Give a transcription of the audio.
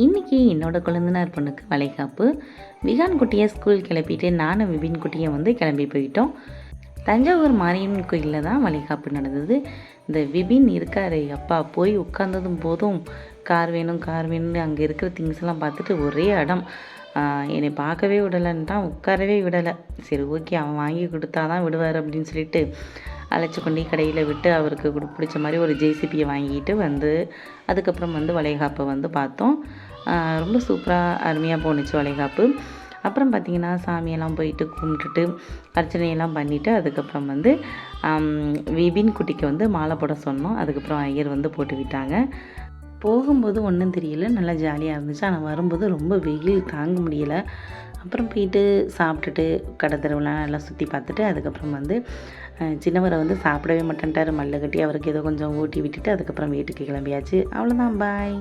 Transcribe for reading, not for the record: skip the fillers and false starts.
இன்றைக்கி என்னோட கொழுந்தனார் பொண்ணுக்கு வளைகாப்பு. விகான் குட்டியை ஸ்கூல் கிளப்பிட்டு நானும் விபின் குட்டியை வந்து கிளம்பி போயிட்டோம். தஞ்சாவூர் மாரியம்மன் கோயிலில் தான் வளைகாப்பு நடந்தது. இந்த விபின் இருக்காரு, அப்பா போய் உட்கார்ந்ததும் போதும் கார் வேணும் கார் வேணும்னு அங்கே இருக்கிற திங்ஸ்லாம் பார்த்துட்டு ஒரே அடம். என்னை பார்க்கவே விடலைன்ட்டான், உட்காரவே விடலை. சரி ஓகே, அவன் வாங்கி கொடுத்தா தான் விடுவார் அப்படின்னு சொல்லிட்டு அழைச்சி கொண்டு கடையில் விட்டு அவருக்கு பிடிச்ச மாதிரி ஒரு ஜேசிபியை வாங்கிட்டு வந்து அதுக்கப்புறம் வந்து வளைகாப்பை வந்து பார்த்தோம். ரொம்ப சூப்பராக அருமையாக போணுச்சு வளைகாப்பு. அப்புறம் பார்த்திங்கன்னா சாமியெல்லாம் போயிட்டு கும்பிட்டுட்டு அர்ச்சனையெல்லாம் பண்ணிவிட்டு அதுக்கப்புறம் வந்து விபின் குட்டிக்கு வந்து மாலை போட சொன்னோம். அதுக்கப்புறம் ஐயர் வந்து போட்டு விட்டாங்க. போகும்போது ஒன்றும் தெரியல, நல்லா ஜாலியாக இருந்துச்சு. ஆனால் வரும்போது ரொம்ப வெயில் தாங்க முடியலை. அப்புறம் போயிட்டு சாப்பிட்டுட்டு கடை தெருவுலாம் நல்லா சுற்றி பார்த்துட்டு அதுக்கப்புறம் வந்து சின்னவரை வந்து சாப்பிடவே மாட்டேன்ட்டார். மல்ல கட்டி அவருக்கு ஏதோ கொஞ்சம் ஊட்டி விட்டுட்டு அதுக்கப்புறம் வீட்டுக்கு கிளம்பியாச்சு. அவ்வளோதான், பாய்.